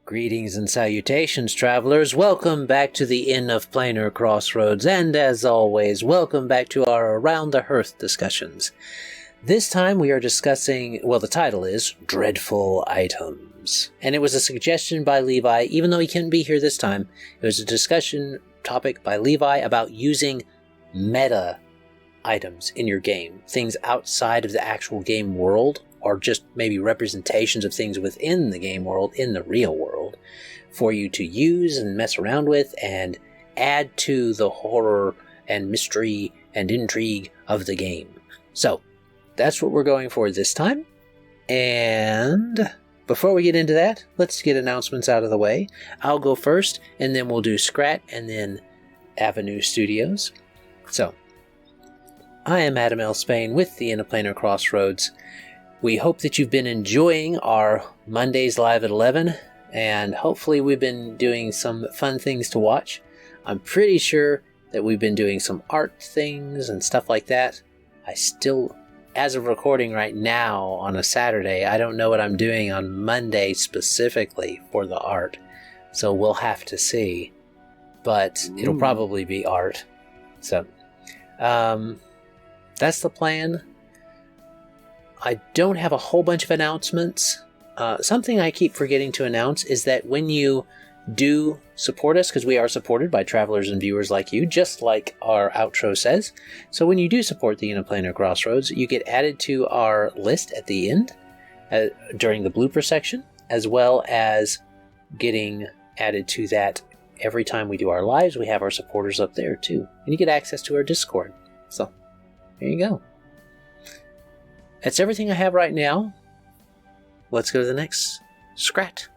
Greetings and salutations, travelers. Welcome back to the Inn of Planar Crossroads, and as always, welcome back to our Around the Hearth discussions. This time we are discussing, well, the title is Dreadful Items. And it was a suggestion by Levi, even though he couldn't be here this time. It was a discussion topic by Levi about using meta items in your game, things outside of the actual game world, or just maybe representations of things within the game world, in the real world, for you to use and mess around with and add to the horror and mystery and intrigue of the game. So, that's what we're going for this time. And before we get into that, let's get announcements out of the way. I'll go first, and then we'll do Skrat, and then Avenue Studios. So, I am Adam L. Spain with the Inn of Planar Crossroads. We hope that you've been enjoying our Mondays live at 11, and hopefully we've been doing some fun things to watch. I'm pretty sure that we've been doing some art things and stuff like that. I still, as of recording right now on a Saturday, I don't know what I'm doing on Monday specifically for the art, so we'll have to see. But it'll probably be art. So, that's the plan. I don't have a whole bunch of announcements. Something I keep forgetting to announce is that when you do support us, because we are supported by travelers and viewers like you, just like our outro says. So when you do support the Inn of Planar Crossroads, you get added to our list at the end during the blooper section, as well as getting added to that every time we do our lives. We have our supporters up there too. And you get access to our Discord. So there you go. That's everything I have right now. Let's go to the next. Skrat.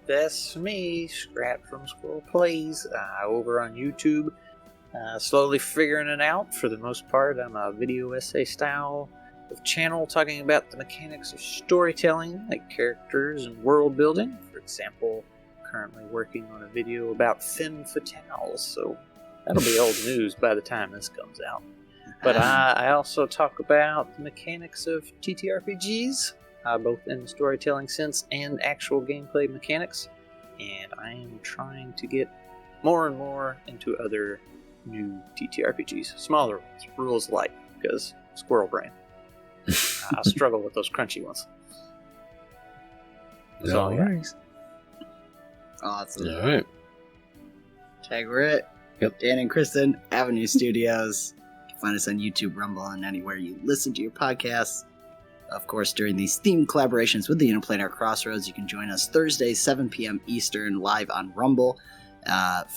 That's me, Skrat from Squirrel Plays, over on YouTube. Slowly figuring it out. For the most part, I'm a video essay style of channel talking about the mechanics of storytelling, like characters and world building. For example, currently working on a video about femme fatales, so that'll be old news by the time this comes out. But I also talk about the mechanics of TTRPGs, both in the storytelling sense and actual gameplay mechanics. And I am trying to get more and more into other new TTRPGs, smaller ones, rules light, because squirrel brain. I struggle with those crunchy ones. No worries. Awesome. All right. Tagrit. Yep. Dan and Kristen, Avenue Studios. Find us on YouTube, Rumble, and anywhere you listen to your podcasts. Of course, during these themed collaborations with the Inn of Planar Crossroads, you can join us Thursday, 7 p.m. Eastern, live on Rumble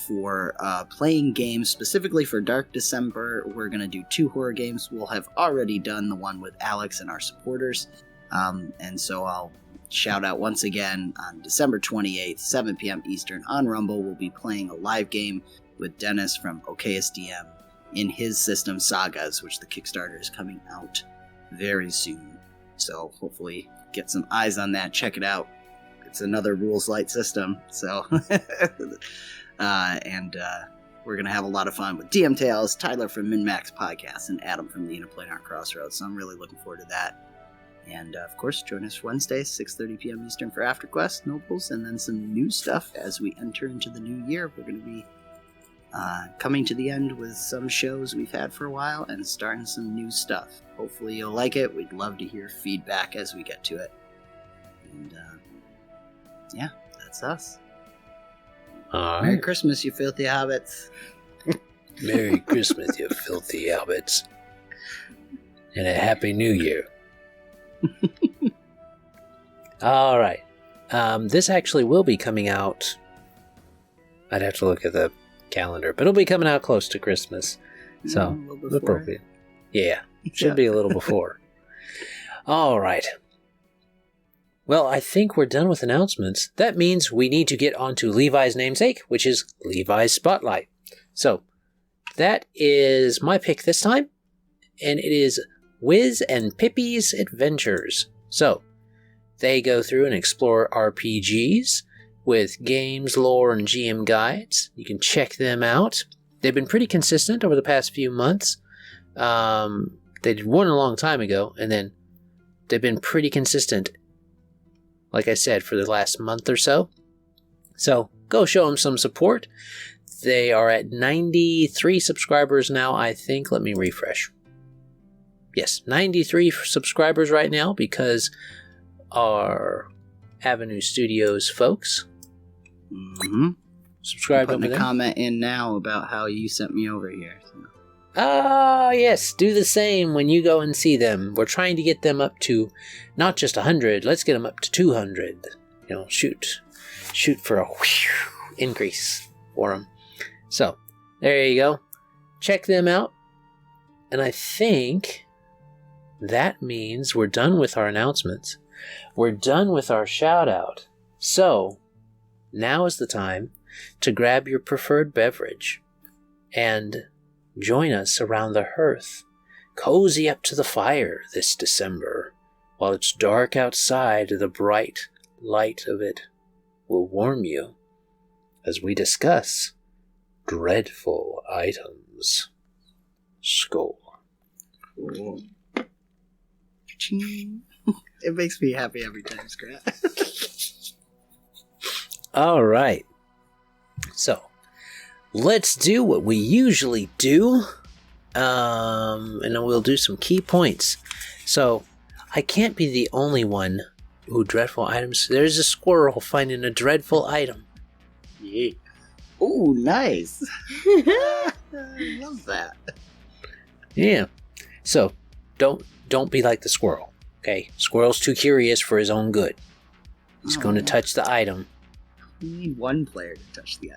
for playing games specifically for Dark December. We're going to do 2 horror games. We'll have already done the one with Alex and our supporters. And so I'll shout out once again on December 28th, 7 p.m. Eastern on Rumble. We'll be playing a live game with Dennis from OKSDM. In his system Sagas, which the Kickstarter is coming out very soon. So hopefully get some eyes on that, check it out. It's another rules light system, so and we're gonna have a lot of fun with DM Tales, Tyler from MinMax Podcast, and Adam from the Inn of Planar Crossroads. So I'm really looking forward to that. And of course, join us Wednesday, 6:30 p.m. Eastern for AfterQuest, Nobles, and then some new stuff as we enter into the new year. We're gonna be coming to the end with some shows we've had for a while and starting some new stuff. Hopefully you'll like it. We'd love to hear feedback as we get to it. And yeah, that's us. Merry Christmas, you filthy hobbits. Merry Christmas, you filthy hobbits. And a Happy New Year. All right. This actually will be coming out. I'd have to look at the calendar, but it'll be coming out close to Christmas, so appropriate. Yeah, should be a little before. All right. Well, I think we're done with announcements. That means we need to get on to Levi's namesake, which is Levi's Spotlight. So that is my pick this time, and it is Wiz and Pippi's Adventures. So they go through and explore RPGs with games, lore, and GM guides. You can check them out. They've been pretty consistent over the past few months. They did one a long time ago, and then they've been pretty consistent, like I said, for the last month or so. So go show them some support. They are at 93 subscribers now, I think. Let me refresh. Yes, 93 subscribers right now because our Avenue Studios folks subscribe over there. there. Comment in now about how you sent me over here. So. Ah, yes, do the same when you go and see them. We're trying to get them up to not just 100, let's get them up to 200. You know, shoot for a increase for them. So, there you go. Check them out. And I think that means we're done with our announcements. We're done with our shout out. So, now is the time to grab your preferred beverage and join us around the hearth. Cozy up to the fire this December. While it's dark outside, the bright light of it will warm you as we discuss dreadful items. Skull. Cool. It makes me happy every time, Skrat. All right. So, let's do what we usually do. And then we'll do some key points. So, I can't be the only one. Ooh, dreadful items. There's a squirrel finding a dreadful item. Yeah. Ooh, nice. I love that. Yeah. So, don't be like the squirrel. Okay? Squirrel's too curious for his own good. He's going to touch the item. We need one player to touch the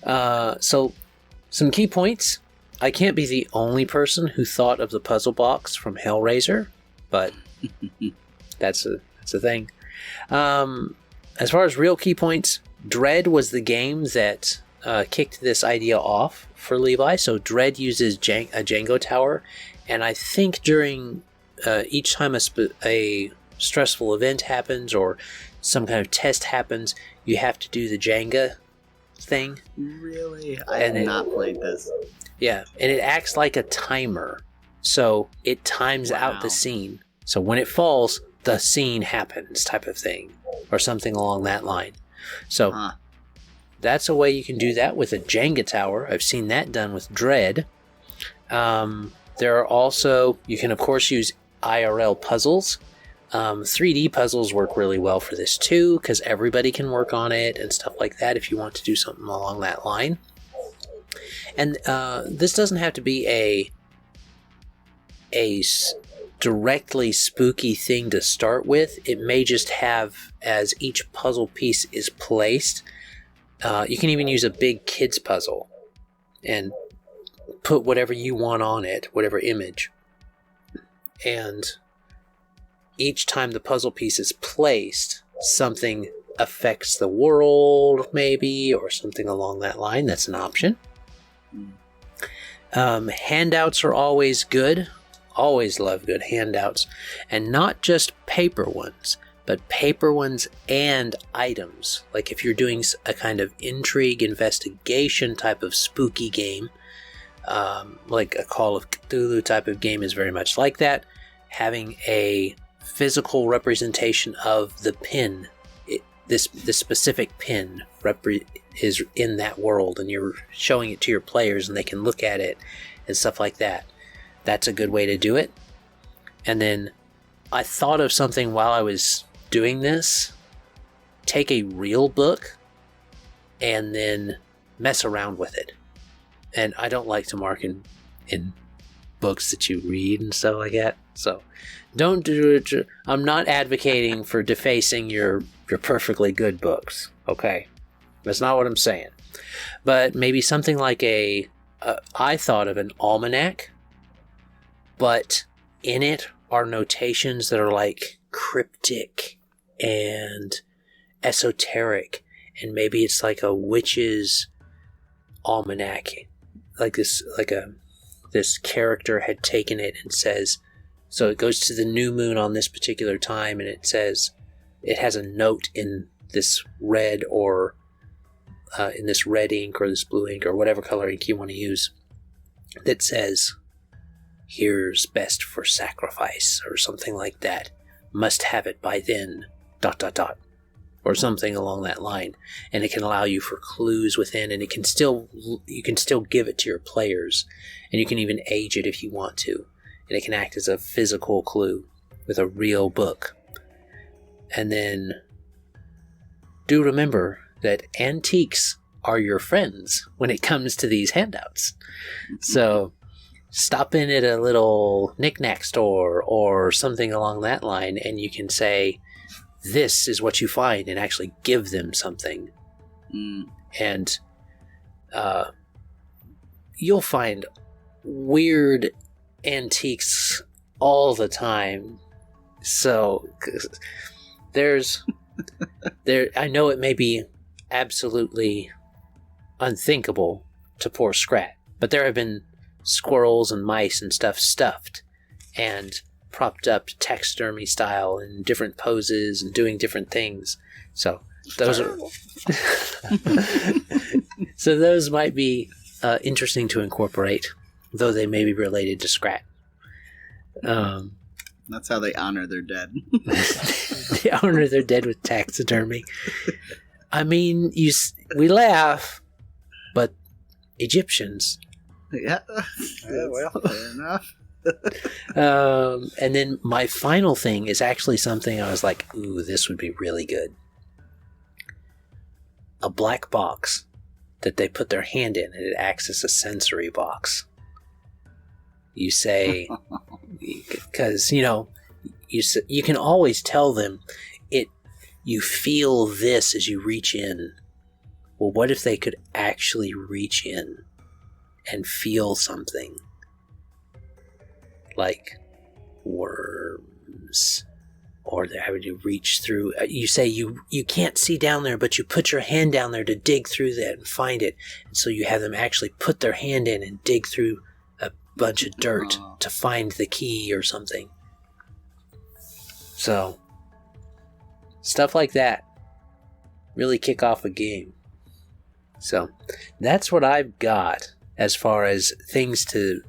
item. So, some key points. I can't be the only person who thought of the puzzle box from Hellraiser, but that's a thing. As far as real key points, Dread was the game that kicked this idea off for Levi. So Dread uses a Django tower, and I think during each time a stressful event happens or some kind of test happens, you have to do the Jenga thing. Really? I have not played this. Yeah, and it acts like a timer. So it times out the scene. So when it falls, the scene happens type of thing. Or something along that line. So that's a way you can do that with a Jenga tower. I've seen that done with Dread. There are also, you can of course use IRL puzzles. 3D puzzles work really well for this too, because everybody can work on it and stuff like that if you want to do something along that line. And this doesn't have to be a directly spooky thing to start with. It may just have, as each puzzle piece is placed, you can even use a big kids puzzle and put whatever you want on it, whatever image. And each time the puzzle piece is placed, something affects the world, maybe, or something along that line. That's an option. Handouts are always good. Always love good handouts. And not just paper ones, but paper ones and items. Like if you're doing a kind of intrigue, investigation type of spooky game, like a Call of Cthulhu type of game is very much like that. Having a physical representation of the pin, this specific pin is in that world, and you're showing it to your players and they can look at it and stuff like that. That's a good way to do it. And then I thought of something while I was doing this. Take a real book and then mess around with it. And I don't like to mark in books that you read and stuff like that. So don't do it. I'm not advocating for defacing your perfectly good books. Okay? That's not what I'm saying. But maybe something like I thought of an almanac, but in it are notations that are like cryptic and esoteric, and maybe it's like a witch's almanac, this character had taken it and says, so it goes to the new moon on this particular time, and it says it has a note in this red or in this red ink or this blue ink or whatever color ink you want to use that says, here's best for sacrifice or something like that. Must have it by then, ... or something along that line, and it can allow you for clues within, and you can still give it to your players, and you can even age it if you want to, and it can act as a physical clue with a real book. And then do remember that antiques are your friends when it comes to these handouts. So stop in at a little knick-knack store or something along that line, and you can say, this is what you find, and actually give them something. And you'll find weird antiques all the time. So I know it may be absolutely unthinkable to poor Skrat, but there have been squirrels and mice and stuff stuffed and propped up taxidermy style in different poses and doing different things. So those are so those might be interesting to incorporate, though they may be related to Skrat. That's how they honor their dead. They honor their dead with taxidermy. I mean, we laugh, but Egyptians. Yeah. Well, Fair enough. And then my final thing is actually something I was like, ooh, this would be really good. A black box that they put their hand in, and it acts as a sensory box. You say, because, you can always tell them, you feel this as you reach in. Well, what if they could actually reach in and feel something? Like worms, or they're having to reach through. You say you can't see down there, but you put your hand down there to dig through that and find it. And so you have them actually put their hand in and dig through a bunch of dirt to find the key or something. So stuff like that really kick off a game. So that's what I've got as far as things to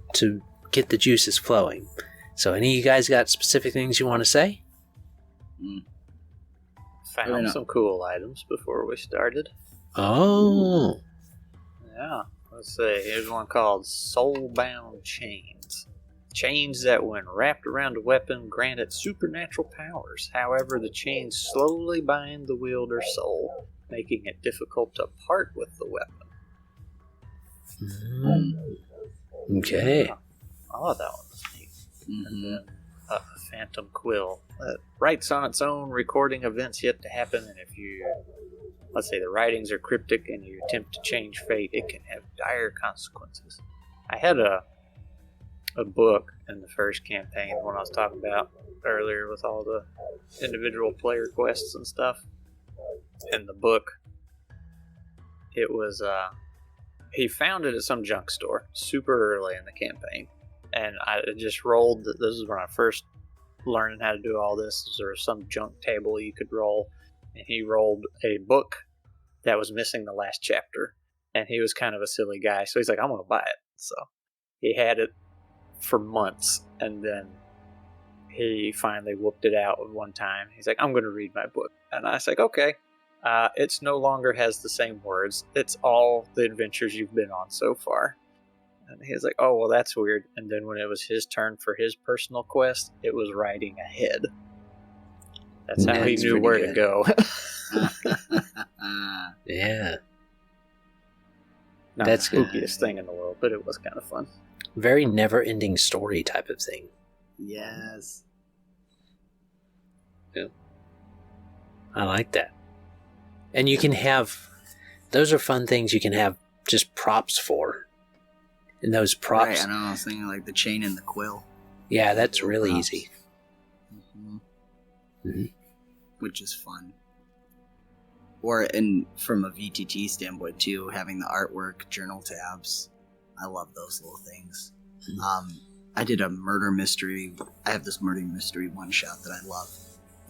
get the juices flowing. So any of you guys got specific things you want to say? Found some cool items before we started. Oh. Yeah. Let's see. Here's one called Soulbound Chains. Chains that, when wrapped around a weapon, grant it supernatural powers. However, the chains slowly bind the wielder's soul, making it difficult to part with the weapon. Okay. Yeah. Oh, that one was neat. And then a Phantom Quill that writes on its own, recording events yet to happen, and if let's say the writings are cryptic and you attempt to change fate, it can have dire consequences. I had a book in the first campaign, the one I was talking about earlier with all the individual player quests and stuff. In the book, it was he found it at some junk store super early in the campaign, and I just rolled. This is when I first learned how to do all this. There was some junk table you could roll, and he rolled a book that was missing the last chapter, and he was kind of a silly guy, so he's like, I'm gonna buy it. So he had it for months, and then he finally whooped it out one time. He's like, I'm gonna read my book, and I was like, okay. It's no longer has the same words. It's all the adventures you've been on so far. And he was like, oh, well, that's weird. And then when it was his turn for his personal quest, it was writing ahead. That's how he knew where to go. Yeah. Not That's the spookiest thing in the world, but it was kind of fun. Very never-ending story type of thing. Yes. Yeah. I like that. And you can have, those are fun things you can have just props for. And those props. Right, I know, I was thinking like the chain and the quill. Yeah, that's really props. easy. Which is fun. Or, and from a VTT standpoint too, having the artwork, journal tabs. I love those little things. I did a murder mystery. I have this murder mystery one shot that I love.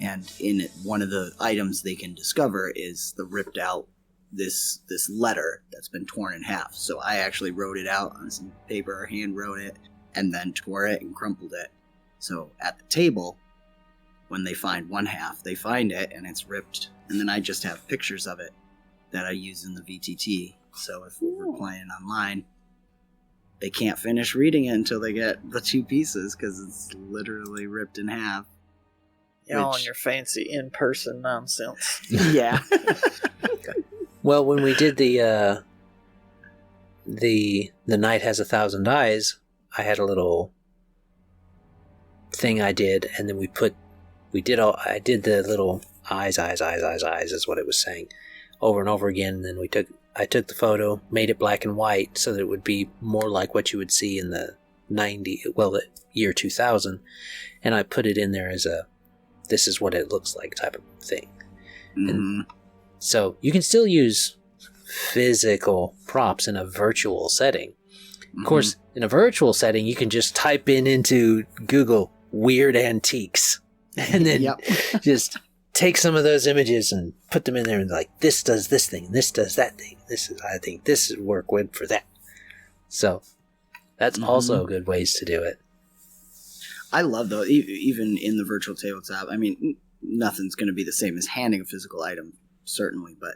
And in it, one of the items they can discover is the ripped out this letter that's been torn in half. So I actually wrote it out on some paper, hand wrote it, and then tore it and crumpled it. So at the table, when they find one half, they find it and it's ripped, and then I just have pictures of it that I use in the VTT. So if we're playing online, they can't finish reading it until they get the two pieces because it's literally ripped in half. Y'all and your fancy in-person nonsense. Yeah. Well, when we did the Night Has 1,000 Eyes, I had a little thing I did, and then I did the little eyes is what it was saying, over and over again. And then I took the photo, made it black and white so that it would be more like what you would see in the the year 2000, and I put it in there as this is what it looks like type of thing. Mm-hmm. And so you can still use physical props in a virtual setting. Of course, in a virtual setting, you can just type into Google weird antiques and then just take some of those images and put them in there and like, this does this thing, this does that thing. I think this would work good for that. So that's also good ways to do it. I love those, even in the virtual tabletop. I mean, nothing's going to be the same as handing a physical item, certainly, but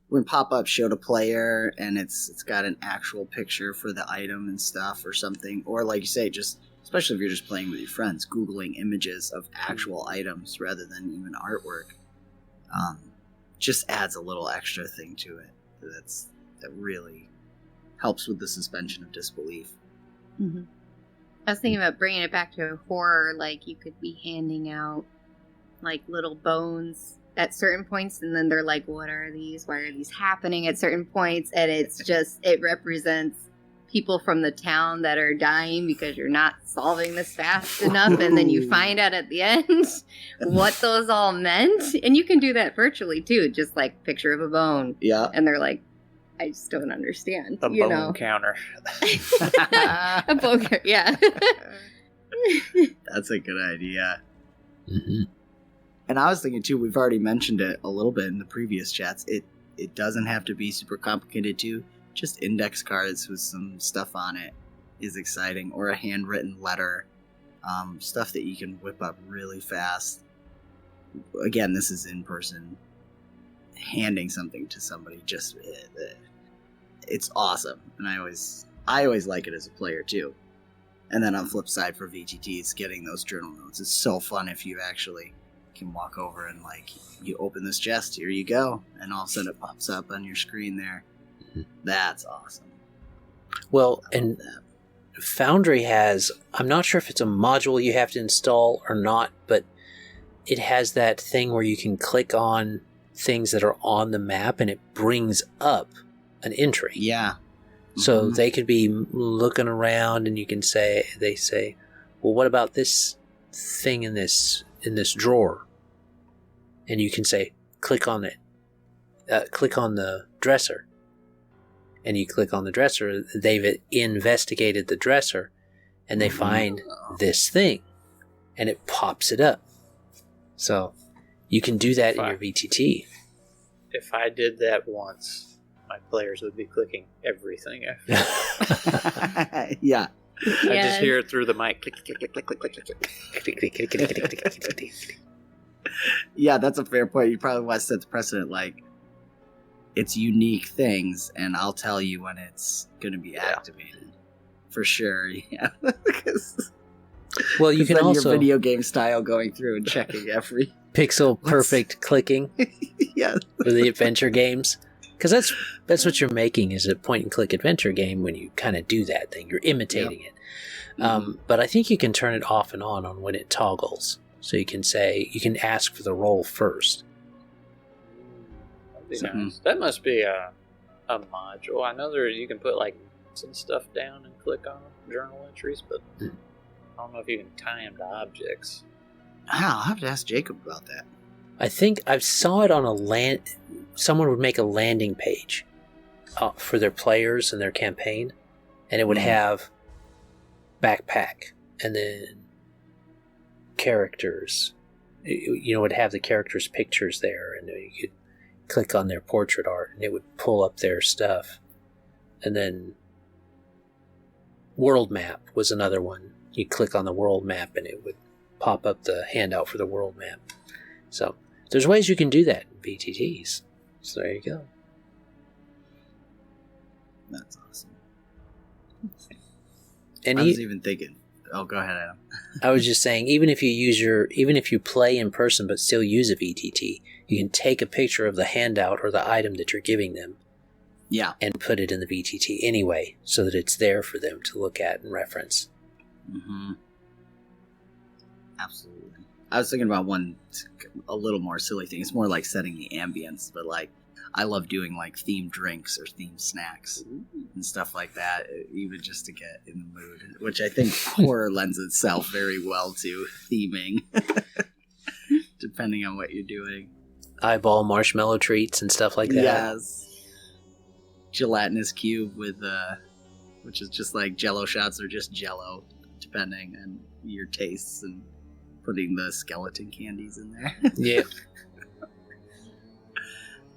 when pop-up showed a player and it's got an actual picture for the item and stuff or something, or like you say, just especially if you're just playing with your friends, Googling images of actual items rather than even artwork, just adds a little extra thing to it. That really helps with the suspension of disbelief. Mm-hmm. I was thinking about bringing it back to horror, like you could be handing out like little bones at certain points, and then they're like, what are these? Why are these happening at certain points? And it's just, it represents people from the town that are dying because you're not solving this fast enough, and then you find out at the end what those all meant. And you can do that virtually too, just like picture of a bone. Yeah. And they're like, I just don't understand. A bone counter. A bone counter, yeah. That's a good idea. Mm-hmm. And I was thinking too, we've already mentioned it a little bit in the previous chats. It doesn't have to be super complicated too. Just index cards with some stuff on it is exciting, or a handwritten letter, stuff that you can whip up really fast. Again, this is in person. Handing something to somebody, just it's awesome, and I always like it as a player too. And then on the flip side for VTTs, getting those journal notes is so fun if you actually can walk over and like, you open this chest, here you go, and all of a sudden it pops up on your screen there. That's awesome. Well, and Foundry has, I'm not sure if it's a module you have to install or not, but it has that thing where you can click on things that are on the map and it brings up an entry. Yeah. So they could be looking around and you can say, well, what about this thing in this drawer? And you can say, click on it. Click on the dresser. And you click on the dresser, they've investigated the dresser and they find this thing and it pops it up. So you can do that in your VTT. If I did that once, my players would be clicking everything. Yeah. I just hear it through the mic. Click, click, click, click, click, click, click. Yeah, that's a fair point. You probably want to set the precedent, like, it's unique things, and I'll tell you when it's going to be activated. For sure, yeah. Well, you can also... your video game style going through and checking every... Pixel perfect clicking. Yeah. For the adventure games. Because that's what you're making, is a point-and-click adventure game when you kind of do that thing. You're imitating it. But I think you can turn it off and on when it toggles. So you can ask for the roll first. Nice. That must be a module. I know you can put like some stuff down and click on journal entries, but I don't know if you can tie them to objects. I'll have to ask Jacob about that. I think I saw it on someone would make a landing page for their players and their campaign, and it would have backpack and then characters. It would have the characters' pictures there, and you could click on their portrait art and it would pull up their stuff. And then world map was another one. You click on the world map and it would pop up the handout for the world map. So there's ways you can do that in VTTs. So there you go. That's awesome. And I was even thinking. Oh, go ahead, Adam. I was just saying, even if you play in person but still use a VTT, you can take a picture of the handout or the item that you're giving them. Yeah. And put it in the VTT anyway, so that it's there for them to look at and reference. Mm-hmm. Absolutely. I was thinking about one, a little more silly thing. It's more like setting the ambience, but like, I love doing like themed drinks or themed snacks and stuff like that, even just to get in the mood, which I think horror lends itself very well to theming, depending on what you're doing. Eyeball marshmallow treats and stuff like that. Yes. Gelatinous cube with, which is just like Jello shots or just Jello, depending on your tastes, and putting the skeleton candies in there. Yeah.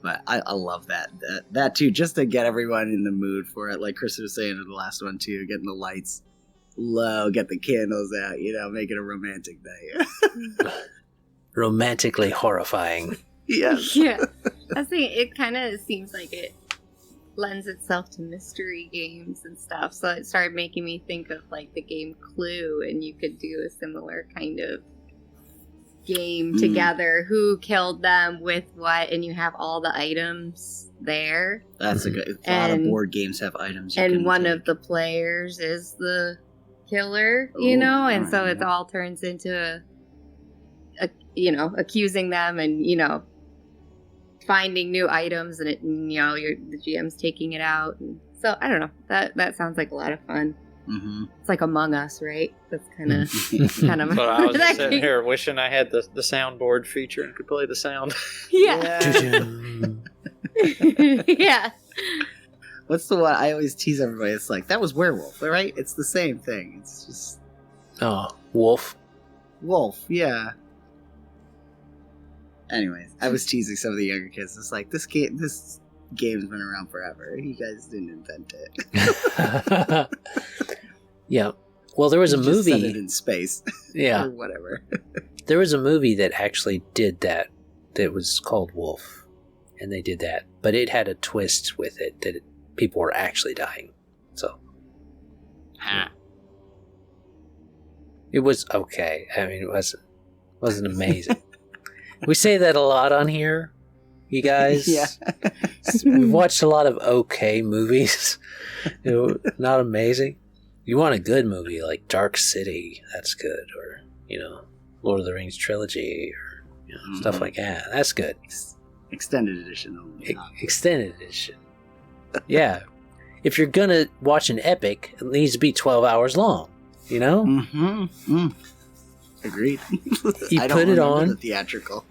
But I love that too, just to get everyone in the mood for it. Like Kristen was saying in the last one too, getting the lights low, get the candles out, make it a romantic day. Romantically horrifying. Yes. Yeah. I was thinking, it kind of seems like it lends itself to mystery games and stuff. So it started making me think of like the game Clue, and you could do a similar kind of game together. Who killed them with what, and you have all the items there. That's a lot of board games have items. And one of the players is the killer, and so it all turns into a accusing them and finding new items, and the GM's taking it out. And so I don't know. That sounds like a lot of fun. Mm-hmm. It's like Among Us, right? That's kind of. But I was just sitting here wishing I had the soundboard feature and could play the sound. Yeah. Yeah. What's the one I always tease everybody? It's like, that was werewolf, right? It's the same thing. It's just wolf. Wolf, yeah. Anyways, I was teasing some of the younger kids. It's like, this game's been around forever. You guys didn't invent it. Yeah. Well, there was a movie. Just set it in space. Yeah. Or whatever. There was a movie that actually did that. That was called Wolf, and they did that, but it had a twist with it that people were actually dying. So. It was okay. I mean, it wasn't amazing. We say that a lot on here, you guys. Yeah. We've watched a lot of okay movies. Not amazing. You want a good movie like Dark City, that's good. Or, Lord of the Rings trilogy, or stuff like that. That's good. Extended edition only. Extended edition. Yeah. If you're going to watch an epic, it needs to be 12 hours long, Mm-hmm. Agreed. You I put it on. The theatrical.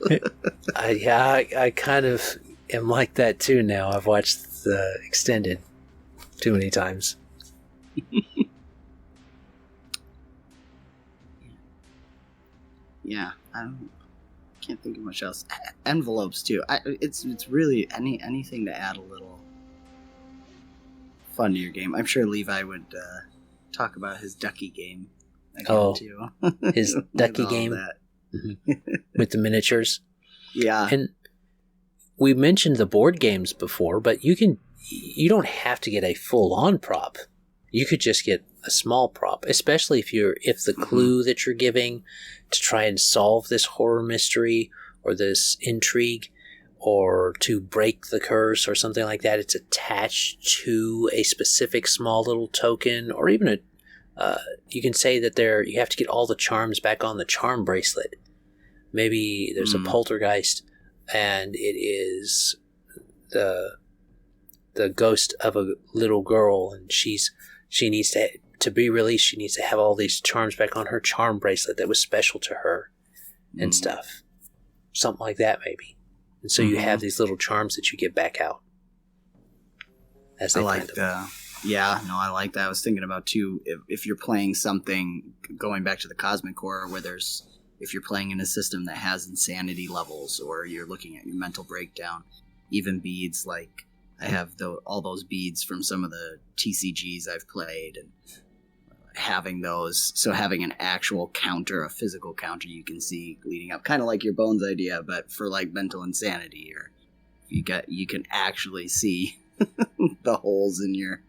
I kind of am like that too now. I've watched the extended too many times. Yeah, I can't think of much else. Envelopes too. It's really anything to add a little fun to your game. I'm sure Levi would talk about his ducky game again too. His ducky game with the miniatures. Yeah, and we mentioned the board games before, but you don't have to get a full-on prop. You could just get a small prop, especially if the clue that you're giving to try and solve this horror mystery or this intrigue or to break the curse or something like that, it's attached to a specific small little token, or even you can say that you have to get all the charms back on the charm bracelet. Maybe there's a poltergeist and it is the ghost of a little girl, and she needs to be released. She needs to have all these charms back on her charm bracelet that was special to her and stuff. Something like that, maybe. And so you have these little charms that you get back out. As they find them. I like that. I was thinking about too, if you're playing something, going back to the Cosmic Horror, where if you're playing in a system that has insanity levels, or you're looking at your mental breakdown, even beads, like I have all those beads from some of the TCGs I've played, and having those, so having an actual counter, a physical counter you can see leading up, kind of like your bones idea, but for like mental insanity, or you can actually see the holes in your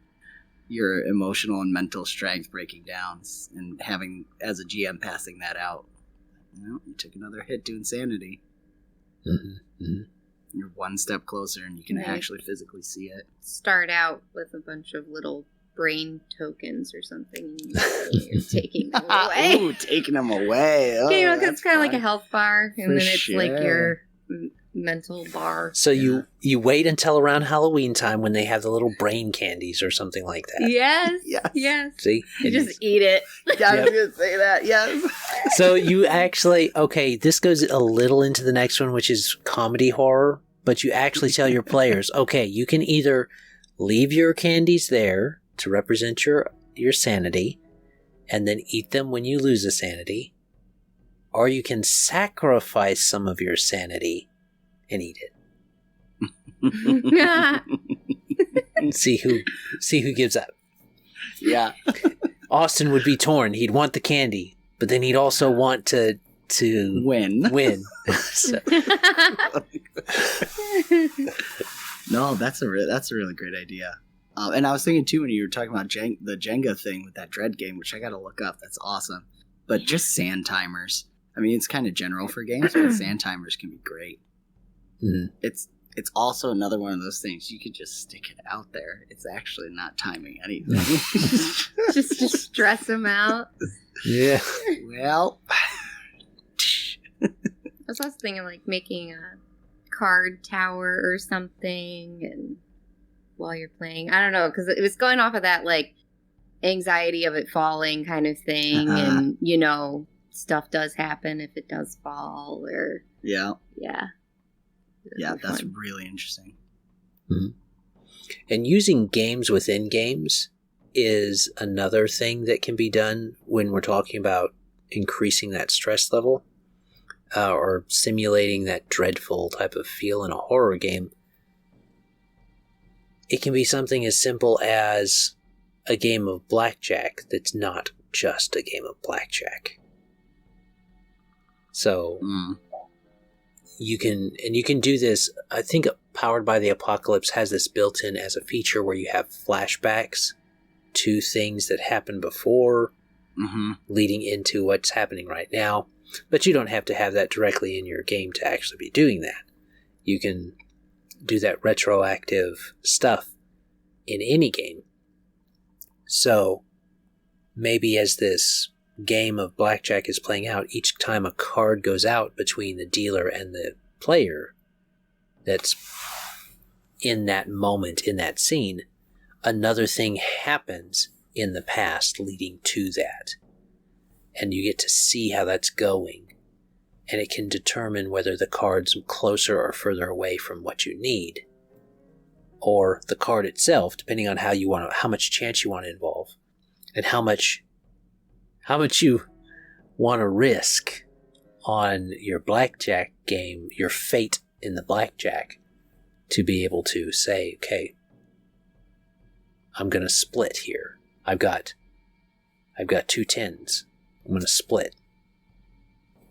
emotional and mental strength breaking down, and having, as a GM, passing that out. You took another hit to insanity. Mm-hmm. Mm-hmm. You're one step closer, and you can actually physically see it. Start out with a bunch of little brain tokens or something, and you're taking them away. Ooh, taking them away. Oh, you know, it's kind of like a health bar, and then it's like your mental bar. So you wait until around Halloween time when they have the little brain candies or something like that. Yes. See? You just eat it. Yeah, I was going to say that, yes. So you actually, okay, this goes a little into the next one, which is comedy horror, but you actually tell your players, okay, you can either leave your candies there to represent your sanity, and then eat them when you lose a sanity, or you can sacrifice some of your sanity and eat it. see who gives up. Yeah. Austin would be torn. He'd want the candy, but then he'd also want to win. So. No, that's a really great idea. And I was thinking too, when you were talking about the Jenga thing with that Dread game, which I got to look up. That's awesome. But just sand timers. I mean, it's kind of general for games, but sand timers can be great. Mm-hmm. It's also another one of those things you could just stick it out there. It's actually not timing anything. just stress them out. Yeah. Well, I was also thinking like making a card tower or something, and while you're playing, I don't know, because it was going off of that like anxiety of it falling kind of thing, and you know, stuff does happen if it does fall, or yeah. Yeah, that's really interesting. Mm-hmm. And using games within games is another thing that can be done when we're talking about increasing that stress level, or simulating that dreadful type of feel in a horror game. It can be something as simple as a game of blackjack that's not just a game of blackjack. So you can do this. I think Powered by the Apocalypse has this built in as a feature where you have flashbacks to things that happened before, leading into what's happening right now. But you don't have to have that directly in your game to actually be doing that. You can do that retroactive stuff in any game. So maybe as this game of blackjack is playing out, each time a card goes out between the dealer and the player that's in that moment, in that scene, another thing happens in the past leading to that. And you get to see how that's going. And it can determine whether the card's closer or further away from what you need. Or the card itself, depending on how much chance you want to involve. And how much you want to risk on your blackjack game, your fate in the blackjack, to be able to say, okay, I'm going to split here. I've got 2 10s. I'm going to split.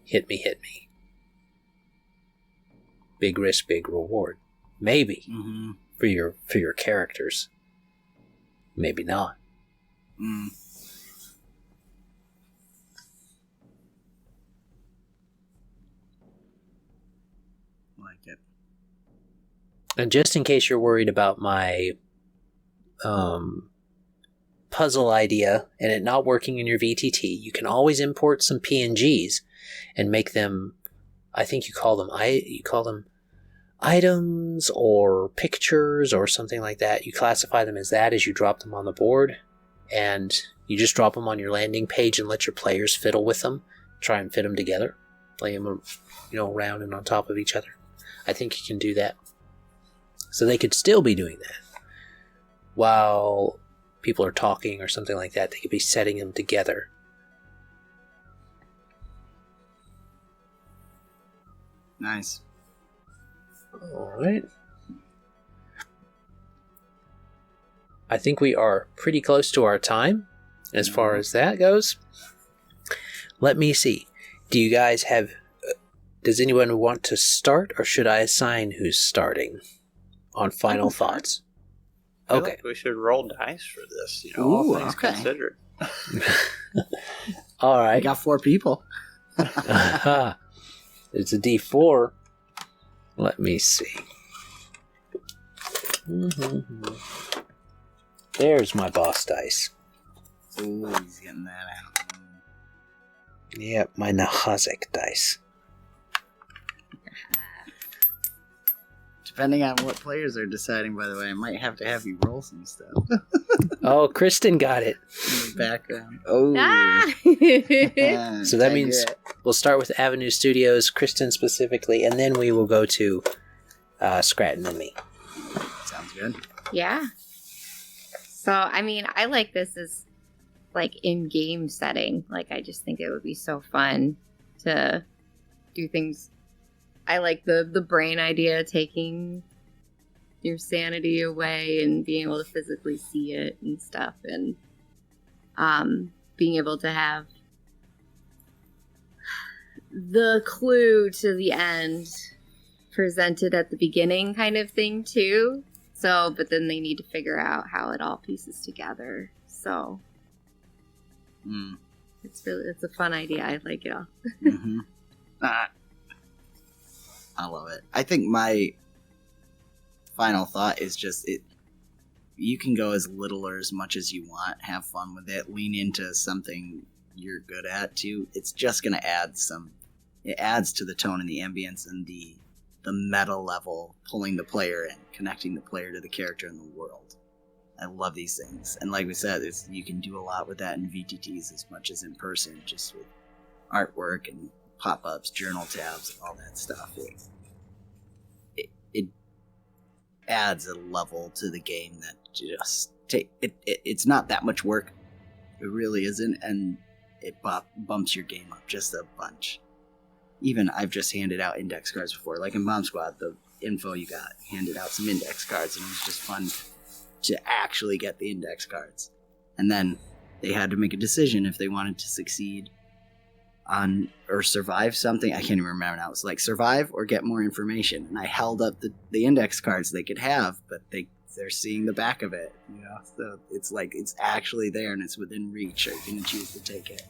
Hit me. Big risk, big reward. Maybe for your characters. Maybe not. Like it. And just in case you're worried about my puzzle idea and it not working in your VTT, you can always import some PNGs and make them, I think you call them items or pictures or something like that. You classify them as that as you drop them on the board, and you just drop them on your landing page and let your players fiddle with them, try and fit them together, lay them, around and on top of each other. I think you can do that. So they could still be doing that while people are talking or something like that. They could be setting them together. Nice. All right. I think we are pretty close to our time. as far as that goes. Let me see. Do you guys have... does anyone want to start, or should I assign who's starting on final thoughts? I feel Okay. like we should roll dice for this, Ooh, all things okay. considered. All I right. got 4 people. It's a D4. Let me see. There's my boss dice. Ooh, he's getting that out. Yep, my Nahazik dice. Depending on what players are deciding, by the way, I might have to have you roll some stuff Oh, Kristen got it. in the background. Oh. Ah! So that means we'll start with Avenue Studios, Kristen specifically, and then we will go to Skrat and then me. Sounds good. Yeah. So, I mean, I like this as, like, in-game setting. Like, I just think it would be so fun to do things. I like the brain idea, taking your sanity away and being able to physically see it and stuff, and being able to have the clue to the end presented at the beginning kind of thing, too. So, but then they need to figure out how it all pieces together. So, it's a fun idea. I like it all. Mm-hmm. I love it. I think my final thought is just you can go as little or as much as you want, have fun with it, lean into something you're good at too. It's just going to add it adds to the tone and the ambience and the meta level, pulling the player in, connecting the player to the character and the world. I love these things. And like we said, you can do a lot with that in VTTs as much as in person, just with artwork and pop-ups, journal tabs, and all that stuff. It adds a level to the game that just it's not that much work. It really isn't, and it bumps your game up just a bunch. Even I've just handed out index cards before, like in Bomb Squad, the info you got, handed out some index cards, and it was just fun to actually get the index cards. And then they had to make a decision if they wanted to succeed on or survive something. I can't even remember now. It was like survive or get more information. And I held up the index cards they could have, but they're seeing the back of it, So it's like it's actually there and it's within reach. Are you going to choose to take it?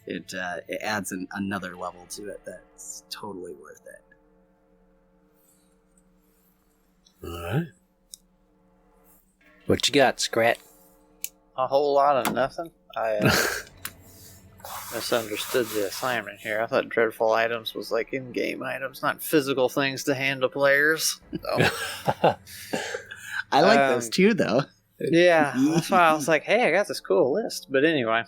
It adds another level to it that's totally worth it. All right. What you got, Skrat? A whole lot of nothing. I misunderstood the assignment here. I thought dreadful items was like in-game items, not physical things to hand to players. So, I like those too, though. yeah, that's why I was like, hey, I got this cool list. But anyway,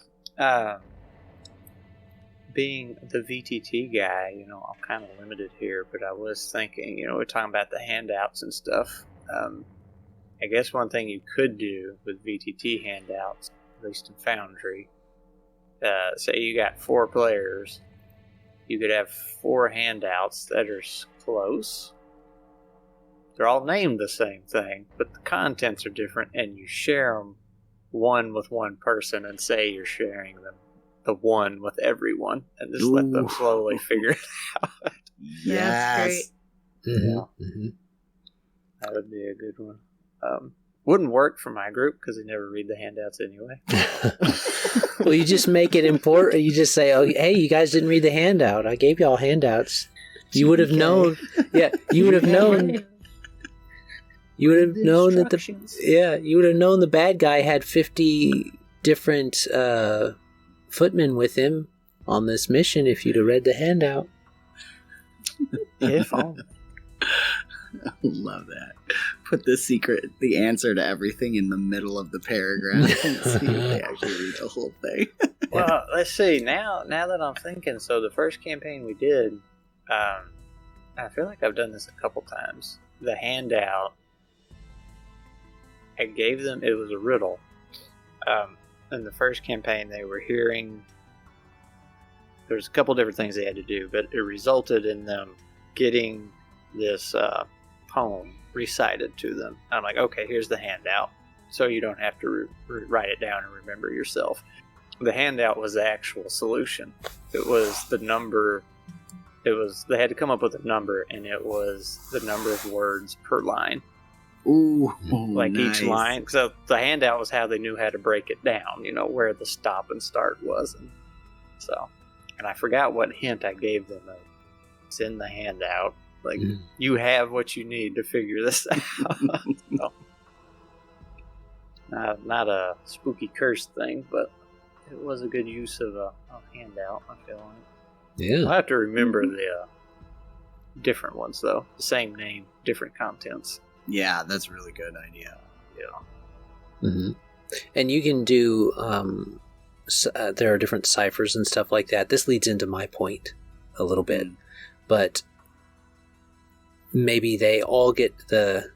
being the VTT guy, I'm kind of limited here, but I was thinking, we're talking about the handouts and stuff. I guess one thing you could do with VTT handouts, at least in Foundry, say you got 4 players, you could have 4 handouts that are close. They're all named the same thing, but the contents are different, and you share them one with one person and say you're sharing them, the one with everyone, and just let them slowly figure it out. Yes. Yeah, that's great. Mm-hmm. Mm-hmm. That would be a good one. Wouldn't work for my group because they never read the handouts anyway. Well, you just make it important. You just say, "Oh, hey, you guys didn't read the handout. I gave y'all handouts. You would have known. Yeah, you would have known. You would have known that you would have known the bad guy had 50 different footmen with him on this mission if you'd have read the handout." If only. I love that. Put the answer to everything in the middle of the paragraph and see if they actually read the whole thing. Well, let's see. Now that I'm thinking, so the first campaign we did, I feel like I've done this a couple times. The handout, I gave them, it was a riddle. In the first campaign, they were hearing, there's a couple different things they had to do, but it resulted in them getting this poem recited to them. I'm like, okay, here's the handout. so you don't have to write it down and remember yourself. The handout was the actual solution. It was the number. They had to come up with a number, and it was the number of words per line. Ooh, like nice. each line. So the handout was how they knew how to break it down, where the stop and start was. And I forgot what hint I gave them. It's in the handout. Like, you have what you need to figure this out. So, not a spooky curse thing, but it was a good use of a handout, I feel like. Yeah. I'll have to remember the different ones, though. The same name, different contents. Yeah, that's a really good idea. Yeah. Mm-hmm. And you can do, there are different ciphers and stuff like that. This leads into my point a little bit. But maybe they all get the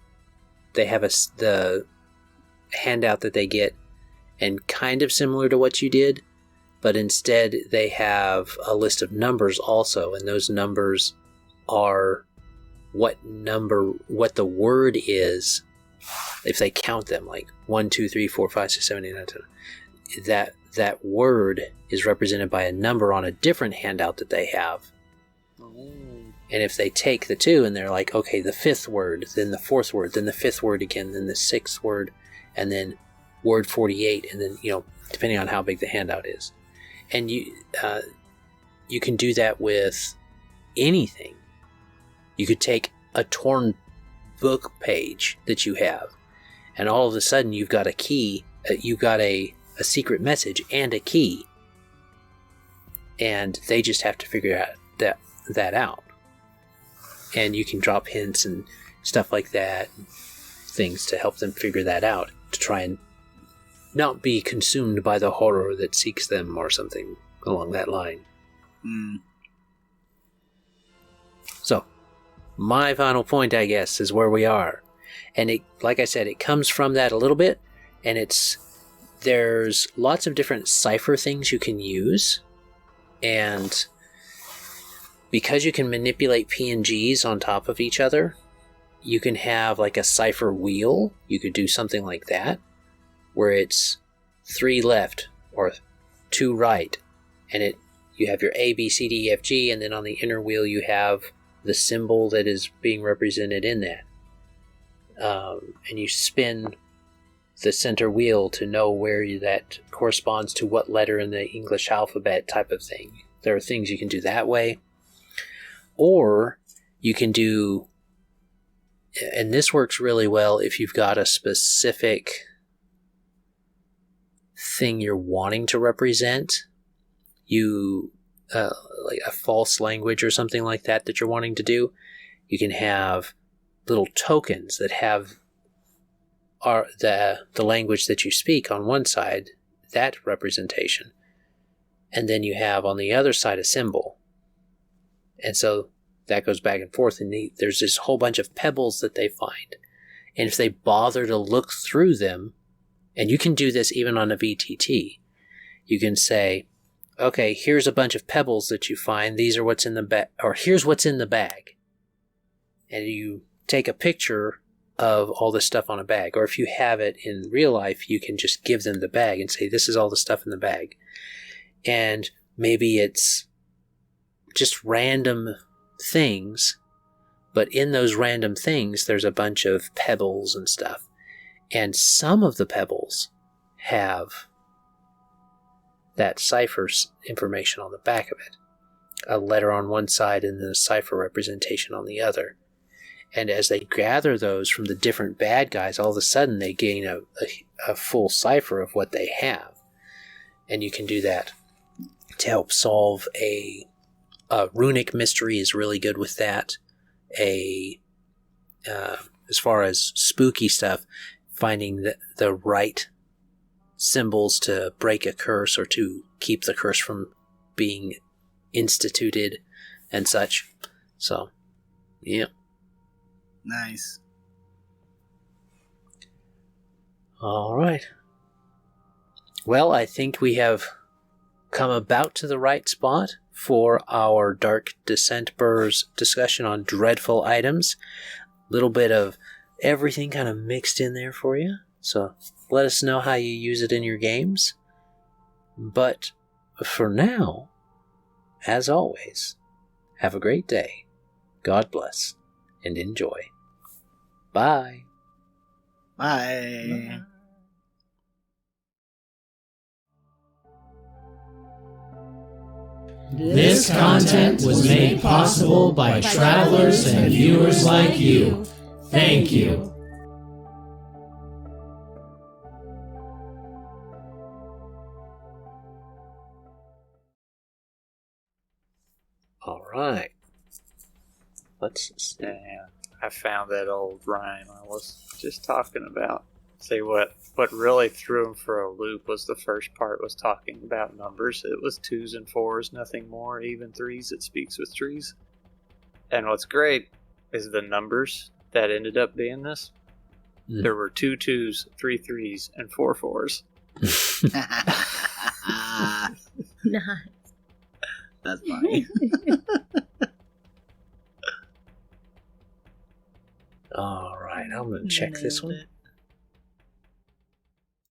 handout that they get, and kind of similar to what you did, but instead they have a list of numbers also, and those numbers are what the word is, if they count them, like 1, 2, 3, 4, 5, 6, 7, 8, 9, 10. That word is represented by a number on a different handout that they have. And if they take the two and they're like, okay, the fifth word, then the fourth word, then the fifth word again, then the sixth word, and then word 48, and then, depending on how big the handout is. And you can do that with anything. You could take a torn book page that you have, and all of a sudden you've got a key, you've got a secret message and a key, and they just have to figure out that out. And you can drop hints and stuff like that, things to help them figure that out, to try and not be consumed by the horror that seeks them, or something along that line. So, my final point, I guess, is where we are. And it, like I said, it comes from that a little bit, and there's lots of different cipher things you can use, and because you can manipulate PNGs on top of each other, you can have like a cipher wheel. You could do something like that, where it's 3 left or 2 right, and you have your A, B, C, D, E, F, G, and then on the inner wheel you have the symbol that is being represented in that. And you spin the center wheel to know where that corresponds to what letter in the English alphabet, type of thing. There are things you can do that way. Or you can do, and this works really well if you've got a specific thing you're wanting to represent, like a false language or something like that you're wanting to do. You can have little tokens that have the language that you speak on one side, that representation, and then you have on the other side a symbol. And so that goes back and forth, and there's this whole bunch of pebbles that they find. And if they bother to look through them, and you can do this even on a VTT, you can say, okay, here's a bunch of pebbles that you find, these are what's in the bag, or here's what's in the bag. And you take a picture of all the stuff on a bag. Or if you have it in real life, you can just give them the bag and say, this is all the stuff in the bag. And maybe it's just random things, but in those random things there's a bunch of pebbles and stuff, and some of the pebbles have that cipher information on the back of it, a letter on one side and then a cipher representation on the other. And as they gather those from the different bad guys, all of a sudden they gain a full cipher of what they have. And you can do that to help solve a runic mystery is really good with that. As far as spooky stuff, finding the right symbols to break a curse or to keep the curse from being instituted and such. So, yeah. Nice. All right. Well, I think we have come about to the right spot for our Dark DescentBer's discussion on dreadful items. A little bit of everything kind of mixed in there for you. So let us know how you use it in your games. But for now, as always, have a great day. God bless and enjoy. Bye. Bye. This content was made possible by travelers and viewers like you. Thank you. All right. Let's see. Yeah, I found that old rhyme I was just talking about. See, what really threw him for a loop was the first part was talking about numbers. It was 2s and 4s, nothing more, even 3s. It speaks with trees. And what's great is the numbers that ended up being this. There were 2 2s, 3 3s, and 4 4s. Nice. That's funny. All right, I'm going to check this one.